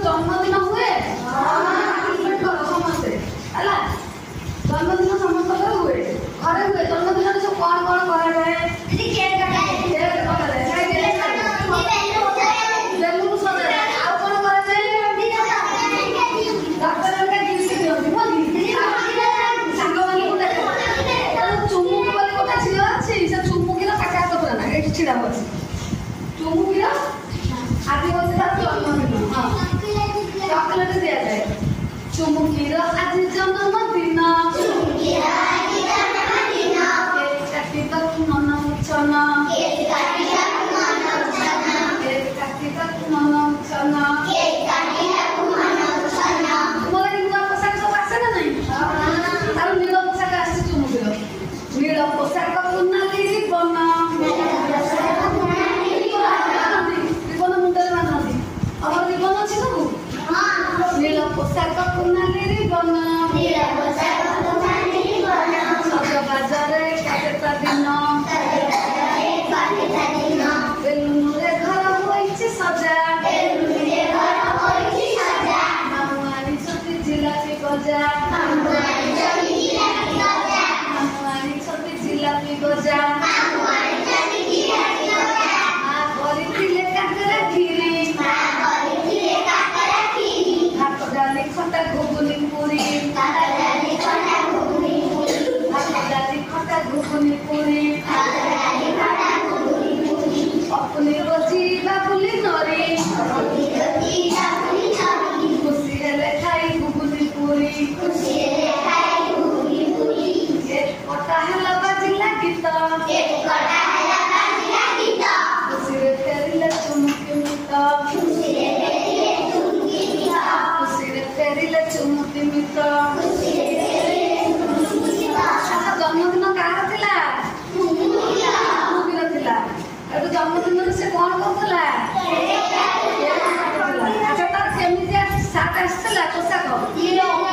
जन्मदिन हुए समस्ते है जन्मदिन समस्त हुए घरे हुए जन्मदिन सब कौन कौन कराए बेलून सजाए आउ कौन कराए डाक्तर गिफ्ट दिखती सांग मैंने गोटे चुमुक बोली गोटे झील अच्छी से चुमुकीर काका पुरा ना ये छिड़ा हो चुमुकीर आज बस जन्मदिन हाँ चॉकलेट दि जाए चुमुकीर आज जन्मदिन मन मुचन तुम्हारा नुआ पोशाक सब आसे ना नहीं तार नील पोशाक आसे चुमुकीर नील पोशाक कुनाली रिबन रिबन मुंडे बांधती आम रिबन अच्छी सब नील पोशाक कुनाली रिबन सजबाजरे केतेटा दिन बेलुनुरे घर होइछि सजा मामुआनी छोटी जिलापी गजा मामुआनी छोटी जिलापी गजा କରିଥିଲେ କାକରା କ୍ଷୀରି ଭାତ ଡାଲି ଖଟା ଘୁଗୁନି ପୁରୀ ଭାତ ଡାଲି ଖଟା ଘୁଗୁନି ପୁରୀ ଅପୁନି ବସି ବାବୁଲି ନରି ଖୁସି ହେଲେ ଖାଇ ଘୁଗୁନି ପୁରୀ କଟା ହେଲା ବାଜିଲା ଗୀତ ଖୁସିରେ ଫେରିଲେ ଚୁମୁକି ମିତ ଖୁସିରେ ଫେରିଲେ ଚୁମୁକି ମିତ जन्मदिन कार थिला मुगिर थिला एतु जन्मदिन से कोन करथला अच्छा तार केमितिया साथ आसला पोशाक